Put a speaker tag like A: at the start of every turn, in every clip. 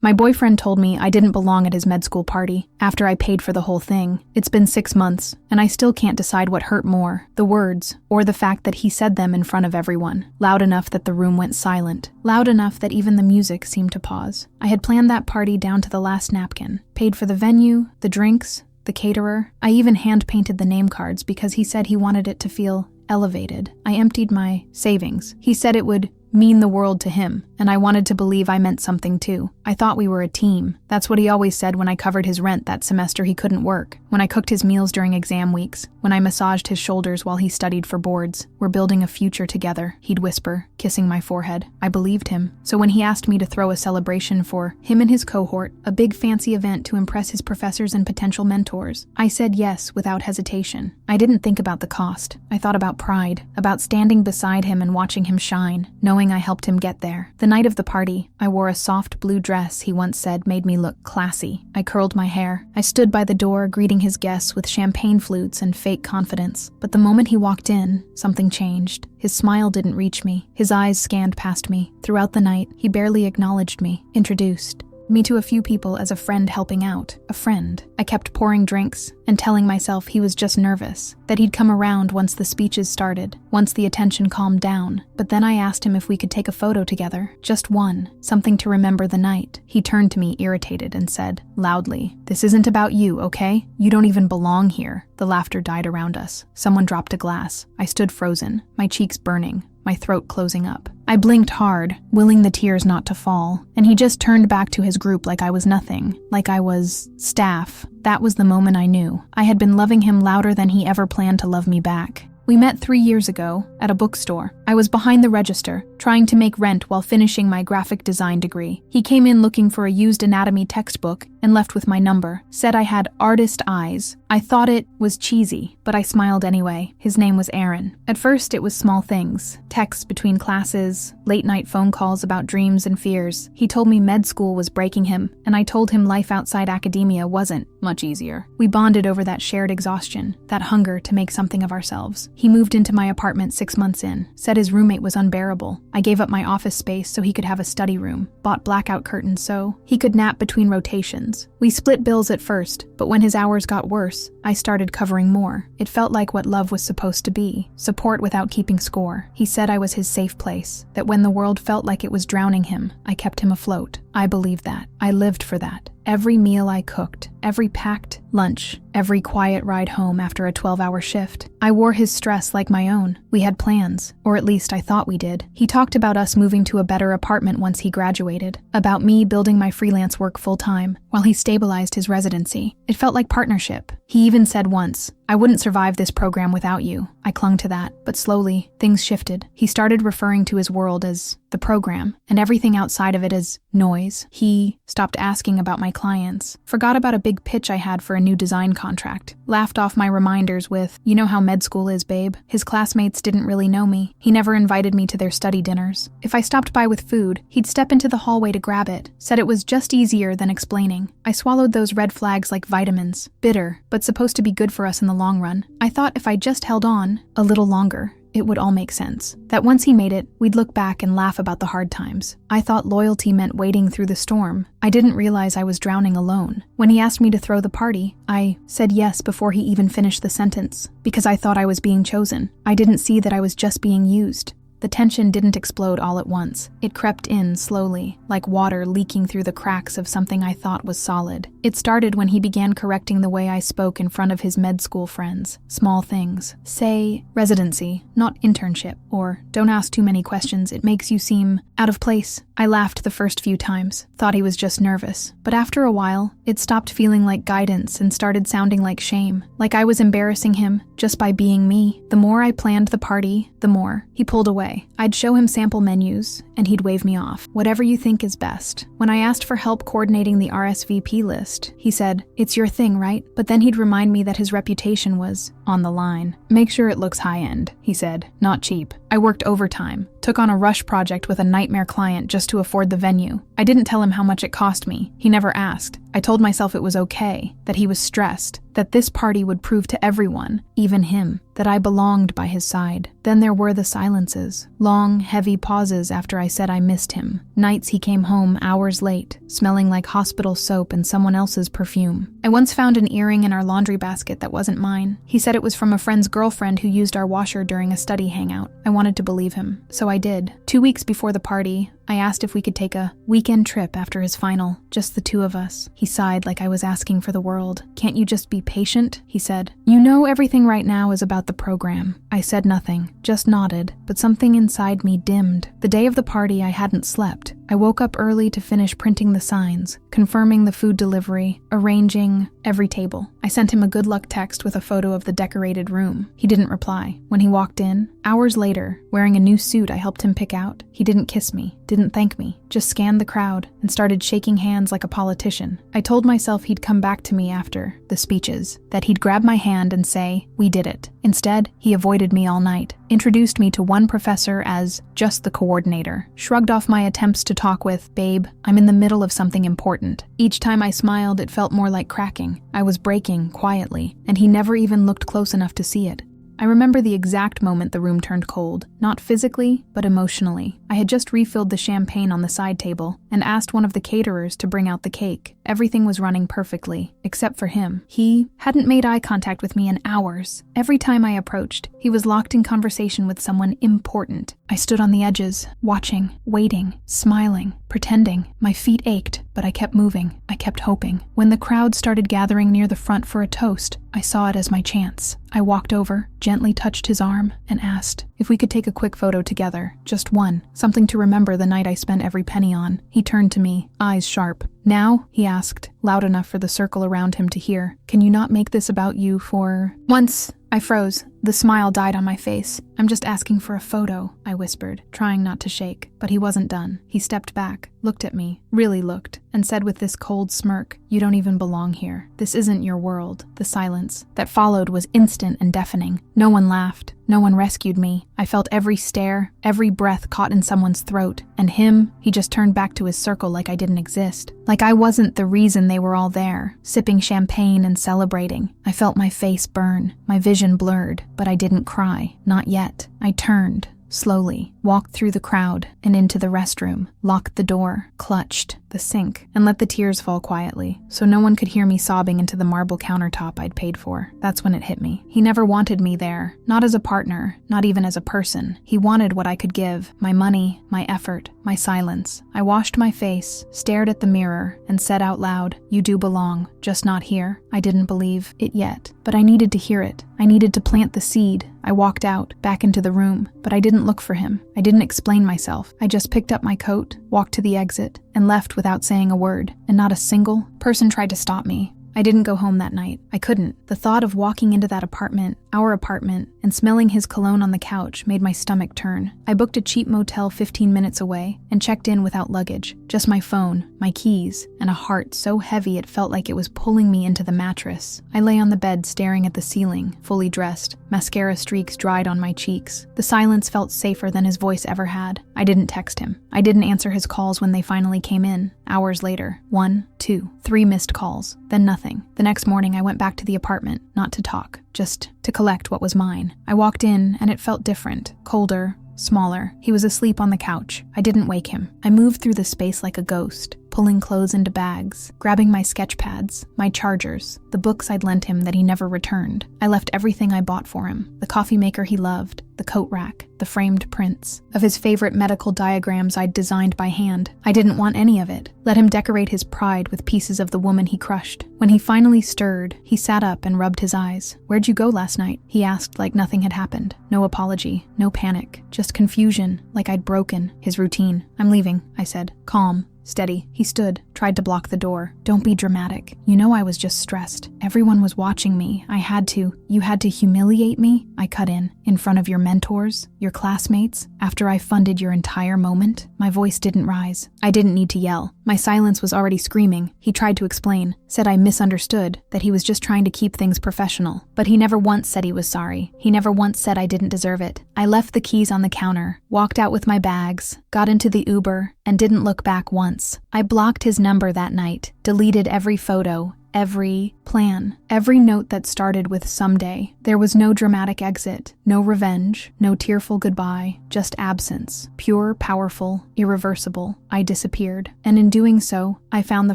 A: My boyfriend told me I didn't belong at his med school party after I paid for the whole thing. It's been 6 months, and I still can't decide what hurt more, the words, or the fact that he said them in front of everyone, loud enough that the room went silent, loud enough that even the music seemed to pause. I had planned that party down to the last napkin, paid for the venue, the drinks, the caterer. I even hand-painted the name cards because he said he wanted it to feel elevated. I emptied my savings. He said it would mean the world to him, and I wanted to believe I meant something too. I thought we were a team. That's what he always said when I covered his rent that semester he couldn't work, when I cooked his meals during exam weeks, when I massaged his shoulders while he studied for boards. We're building a future together, he'd whisper, kissing my forehead. I believed him. So when he asked me to throw a celebration for him and his cohort, a big fancy event to impress his professors and potential mentors, I said yes without hesitation. I didn't think about the cost. I thought about pride, about standing beside him and watching him shine, knowing I helped him get there. The night of the party, I wore a soft blue dress he once said made me look classy. I curled my hair. I stood by the door greeting his guests with champagne flutes and fake confidence. But the moment he walked in, something changed. His smile didn't reach me. His eyes scanned past me. Throughout the night, he barely acknowledged me, introduced me to a few people as a friend helping out. A friend. I kept pouring drinks and telling myself he was just nervous, that he'd come around once the speeches started, once the attention calmed down. But then I asked him if we could take a photo together. Just one. Something to remember the night. He turned to me irritated and said, loudly, "This isn't about you, okay? You don't even belong here." The laughter died around us. Someone dropped a glass. I stood frozen, my cheeks burning, my throat closing up. I blinked hard, willing the tears not to fall, and he just turned back to his group like I was nothing, like I was staff. That was the moment I knew. I had been loving him louder than he ever planned to love me back. We met 3 years ago at a bookstore. I was behind the register, trying to make rent while finishing my graphic design degree. He came in looking for a used anatomy textbook and left with my number, said I had artist eyes. I thought it was cheesy, but I smiled anyway. His name was Aaron. At first it was small things, texts between classes, late-night phone calls about dreams and fears. He told me med school was breaking him, and I told him life outside academia wasn't much easier. We bonded over that shared exhaustion, that hunger to make something of ourselves. He moved into my apartment 6 months in, said his roommate was unbearable. I gave up my office space so he could have a study room, bought blackout curtains so he could nap between rotations. We split bills at first, but when his hours got worse, I started covering more. It felt like what love was supposed to be, support without keeping score. He said I was his safe place, that when the world felt like it was drowning him, I kept him afloat. I believed that. I lived for that. Every meal I cooked, every packed lunch, every quiet ride home after a 12-hour shift. I wore his stress like my own. We had plans, or at least I thought we did. He talked about us moving to a better apartment once he graduated, about me building my freelance work full-time, while he stabilized his residency. It felt like partnership. He even said once, "I wouldn't survive this program without you." I clung to that, but slowly, things shifted. He started referring to his world as the program, and everything outside of it as noise. He stopped asking about my clients, forgot about a big pitch I had for a new design contract, laughed off my reminders with, "You know how med school is, babe." His classmates didn't really know me. He never invited me to their study dinners. If I stopped by with food, he'd step into the hallway to grab it, said it was just easier than explaining. I swallowed those red flags like vitamins, bitter, but supposed to be good for us in the long run. I thought if I just held on a little longer, it would all make sense. That once he made it, we'd look back and laugh about the hard times. I thought loyalty meant wading through the storm. I didn't realize I was drowning alone. When he asked me to throw the party, I said yes before he even finished the sentence, because I thought I was being chosen. I didn't see that I was just being used. The tension didn't explode all at once. It crept in slowly, like water leaking through the cracks of something I thought was solid. It started when he began correcting the way I spoke in front of his med school friends. Small things. Say, residency, not internship, or don't ask too many questions, it makes you seem out of place. I laughed the first few times, thought he was just nervous. But after a while, it stopped feeling like guidance and started sounding like shame, like I was embarrassing him just by being me. The more I planned the party, the more he pulled away. I'd show him sample menus, and he'd wave me off. "Whatever you think is best." When I asked for help coordinating the RSVP list, he said, "It's your thing, right?" But then he'd remind me that his reputation was on the line. "Make sure it looks high-end," he said, "not cheap." I worked overtime, took on a rush project with a nightmare client just to afford the venue. I didn't tell him how much it cost me. He never asked. I told myself it was okay, that he was stressed, that this party would prove to everyone, even him, that I belonged by his side. Then there were the silences, long, heavy pauses after I I said I missed him. Nights he came home hours late, smelling like hospital soap and someone else's perfume. I once found an earring in our laundry basket that wasn't mine. He said it was from a friend's girlfriend who used our washer during a study hangout. I wanted to believe him, so I did. 2 weeks before the party, I asked if we could take a weekend trip after his final, just the two of us. He sighed like I was asking for the world. "Can't you just be patient?" he said. "You know everything right now is about the program." I said nothing, just nodded, but something inside me dimmed. The day of the party, I hadn't slept. I woke up early to finish printing the signs, confirming the food delivery, arranging every table. I sent him a good luck text with a photo of the decorated room. He didn't reply. When he walked in, hours later, wearing a new suit I helped him pick out, he didn't kiss me, didn't thank me, just scanned the crowd and started shaking hands like a politician. I told myself he'd come back to me after the speeches, that he'd grab my hand and say, "We did it." Instead, he avoided me all night, introduced me to one professor as just the coordinator, shrugged off my attempts to talk with, "Babe, I'm in the middle of something important." Each time I smiled, it felt more like cracking. I was breaking, quietly, and he never even looked close enough to see it. I remember the exact moment the room turned cold, not physically, but emotionally. I had just refilled the champagne on the side table and asked one of the caterers to bring out the cake. Everything was running perfectly, except for him. He hadn't made eye contact with me in hours. Every time I approached, he was locked in conversation with someone important. I stood on the edges, watching, waiting, smiling, pretending. My feet ached, but I kept moving. I kept hoping. When the crowd started gathering near the front for a toast, I saw it as my chance. I walked over, gently touched his arm, and asked if we could take a quick photo together. Just one. Something to remember the night I spent every penny on. He turned to me, eyes sharp. "Now?" he asked, loud enough for the circle around him to hear. "Can you not make this about you for once?" I froze. The smile died on my face. "I'm just asking for a photo," I whispered, trying not to shake. But he wasn't done. He stepped back, looked at me, really looked, and said with this cold smirk, "You don't even belong here. This isn't your world." The silence that followed was instant and deafening. No one laughed. No one rescued me. I felt every stare, every breath caught in someone's throat. And him, he just turned back to his circle like I didn't exist. Like I wasn't the reason they were all there, sipping champagne and celebrating. I felt my face burn, my vision blurred, but I didn't cry. Not yet. I turned, slowly, walked through the crowd and into the restroom, locked the door, clutched the sink, and let the tears fall quietly, so no one could hear me sobbing into the marble countertop I'd paid for. That's when it hit me. He never wanted me there, not as a partner, not even as a person. He wanted what I could give, my money, my effort, my silence. I washed my face, stared at the mirror, and said out loud, "You do belong, just not here." I didn't believe it yet, but I needed to hear it. I needed to plant the seed. I walked out, back into the room, but I didn't look for him. I didn't explain myself. I just picked up my coat, walked to the exit, and left without saying a word, and not a single person tried to stop me. I didn't go home that night. I couldn't. The thought of walking into that apartment, our apartment, and smelling his cologne on the couch made my stomach turn. I booked a cheap motel 15 minutes away and checked in without luggage, just my phone, my keys, and a heart so heavy it felt like it was pulling me into the mattress. I lay on the bed staring at the ceiling, fully dressed. Mascara streaks dried on my cheeks. The silence felt safer than his voice ever had. I didn't text him. I didn't answer his calls when they finally came in. Hours later, 1, 2, 3 missed calls, then nothing. The next morning I went back to the apartment, not to talk, just to collect what was mine. I walked in and it felt different, colder, smaller. He was asleep on the couch. I didn't wake him. I moved through the space like a ghost, pulling clothes into bags, grabbing my sketch pads, my chargers, the books I'd lent him that he never returned. I left everything I bought for him, the coffee maker he loved, the coat rack, the framed prints of his favorite medical diagrams I'd designed by hand. I didn't want any of it. Let him decorate his pride with pieces of the woman he crushed. When he finally stirred, he sat up and rubbed his eyes. "Where'd you go last night?" he asked like nothing had happened. No apology, no panic, just confusion, like I'd broken his routine. "I'm leaving," I said, calm, steady. He stood, tried to block the door. "Don't be dramatic. You know I was just stressed. Everyone was watching me. I had to. You had to humiliate me?" I cut in front of your mentors, your classmates, after I funded your entire moment? My voice didn't rise. I didn't need to yell. My silence was already screaming. He tried to explain, said I misunderstood, that he was just trying to keep things professional. But he never once said he was sorry. He never once said I didn't deserve it. I left the keys on the counter, walked out with my bags, got into the Uber, and didn't look back once. I blocked his number that night, deleted every photo, every plan, every note that started with someday. There was no dramatic exit, no revenge, no tearful goodbye, just absence. Pure, powerful, irreversible. I disappeared. And in doing so, I found the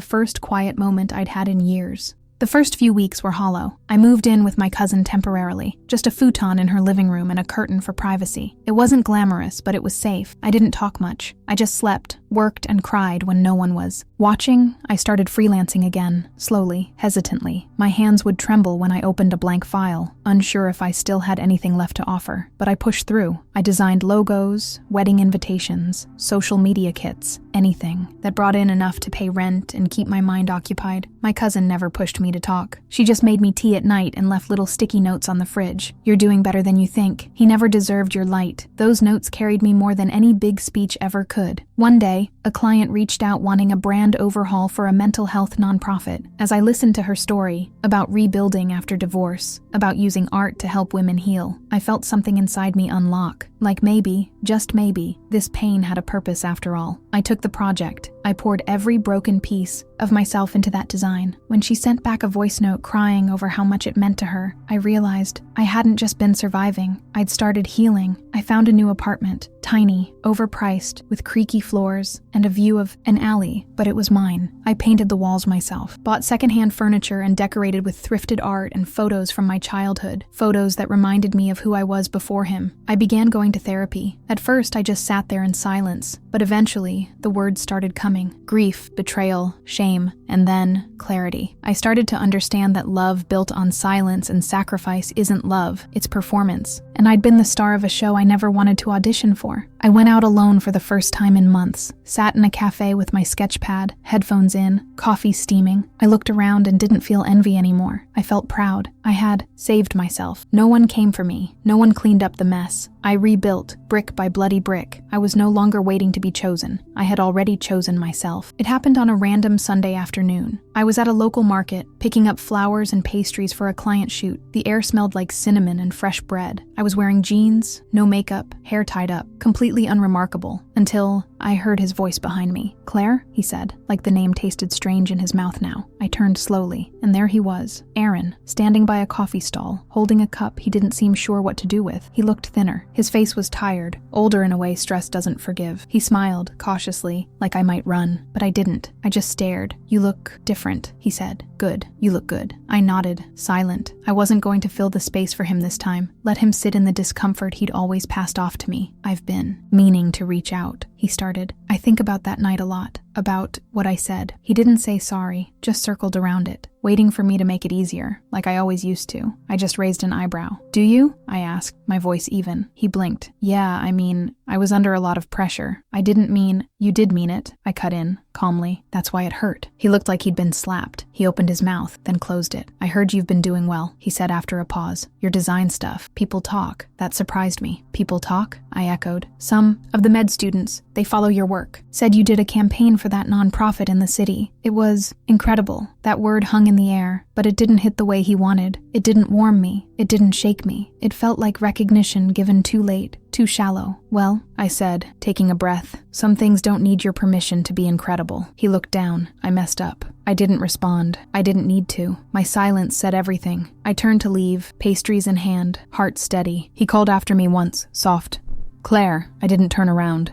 A: first quiet moment I'd had in years. The first few weeks were hollow. I moved in with my cousin temporarily, just a futon in her living room and a curtain for privacy. It wasn't glamorous, but it was safe. I didn't talk much. I just slept, worked, and cried when no one was watching. I started freelancing again, slowly, hesitantly. My hands would tremble when I opened a blank file, unsure if I still had anything left to offer. But I pushed through. I designed logos, wedding invitations, social media kits, anything that brought in enough to pay rent and keep my mind occupied. My cousin never pushed me to talk. She just made me tea at night and left little sticky notes on the fridge. "You're doing better than you think. He never deserved your light." Those notes carried me more than any big speech ever could. One day, a client reached out wanting a brand overhaul for a mental health nonprofit. As I listened to her story about rebuilding after divorce, about using art to help women heal, I felt something inside me unlock. Like maybe, just maybe, this pain had a purpose after all. I took the project. I poured every broken piece of myself into that design. When she sent back a voice note crying over how much it meant to her, I realized I hadn't just been surviving. I'd started healing. I found a new apartment, tiny, overpriced, with creaky floors and a view of an alley, but it was mine. I painted the walls myself, bought secondhand furniture and decorated with thrifted art and photos from my childhood, photos that reminded me of who I was before him. I began going to therapy. At first, I just sat there in silence, but eventually, the words started coming. Grief, betrayal, shame, and then clarity. I started to understand that love built on silence and sacrifice isn't love, it's performance. And I'd been the star of a show I never wanted to audition for. I went out alone for the first time in months, sat in a cafe with my sketch pad, headphones in, coffee steaming. I looked around and didn't feel envy anymore. I felt proud. I had saved myself. No one came for me. No one cleaned up the mess. I rebuilt, brick by bloody brick. I was no longer waiting to be chosen. I had already chosen myself. It happened on a random Sunday afternoon. I was at a local market, picking up flowers and pastries for a client shoot. The air smelled like cinnamon and fresh bread. I was wearing jeans, no makeup, hair tied up, completely unremarkable, until I heard his voice behind me. "Claire?" he said, like the name tasted strange in his mouth now. I turned slowly, and there he was, Aaron, standing by a coffee stall, holding a cup he didn't seem sure what to do with. He looked thinner. His face was tired, older in a way stress doesn't forgive. He smiled, cautiously, like I might run, but I didn't. I just stared. "You look different," he said. "Good. You look good." I nodded, silent. I wasn't going to fill the space for him this time. Let him sit in the discomfort he'd always passed off to me. "I've been meaning to reach out," he started. "I think about that night a lot, about what I said." He didn't say sorry, just circled around it, waiting for me to make it easier, like I always used to. I just raised an eyebrow. "Do you?" I asked, my voice even. He blinked. "Yeah, I mean, I was under a lot of pressure. I didn't mean..." "You did mean it," I cut in, calmly. "That's why it hurt." He looked like he'd been slapped. He opened his mouth, then closed it. "I heard you've been doing well," he said after a pause. "Your design stuff. People talk." That surprised me. "People talk?" I echoed. "Some of the med students. They follow your work. Said you did a campaign for that nonprofit in the city. It was incredible." That word hung in the air, but it didn't hit the way he wanted. It didn't warm me. It didn't shake me. It felt like recognition given too late, too shallow. "Well," I said, taking a breath, "some things don't need your permission to be incredible." He looked down. I messed up. I didn't respond. I didn't need to. My silence said everything. I turned to leave, pastries in hand, heart steady. He called after me once, soft, "Claire." I didn't turn around.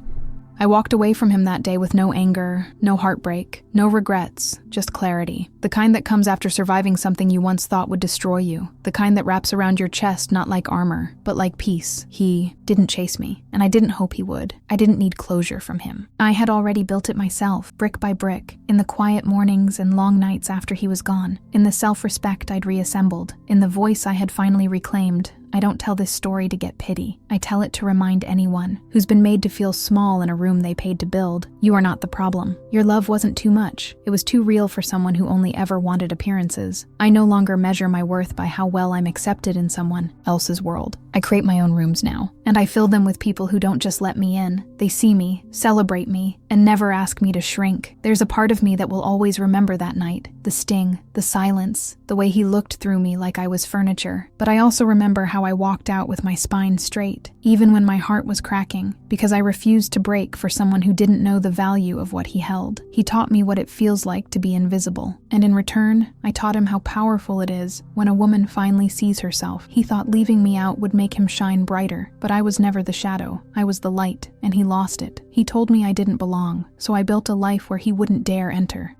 A: I walked away from him that day with no anger, no heartbreak, no regrets, just clarity. The kind that comes after surviving something you once thought would destroy you. The kind that wraps around your chest not like armor, but like peace. He didn't chase me, and I didn't hope he would. I didn't need closure from him. I had already built it myself, brick by brick, in the quiet mornings and long nights after he was gone, in the self-respect I'd reassembled, in the voice I had finally reclaimed. I don't tell this story to get pity. I tell it to remind anyone who's been made to feel small in a room they paid to build. You are not the problem. Your love wasn't too much. It was too real for someone who only ever wanted appearances. I no longer measure my worth by how well I'm accepted in someone else's world. I create my own rooms now, and I fill them with people who don't just let me in. They see me, celebrate me, and never ask me to shrink. There's a part of me that will always remember that night, the sting, the silence, the way he looked through me like I was furniture. But I also remember how I walked out with my spine straight, even when my heart was cracking, because I refused to break for someone who didn't know the value of what he held. He taught me what it feels like to be invisible, and in return, I taught him how powerful it is when a woman finally sees herself. He thought leaving me out would make him shine brighter, but I was never the shadow. I was the light, and he lost it. He told me I didn't belong, so I built a life where he wouldn't dare enter.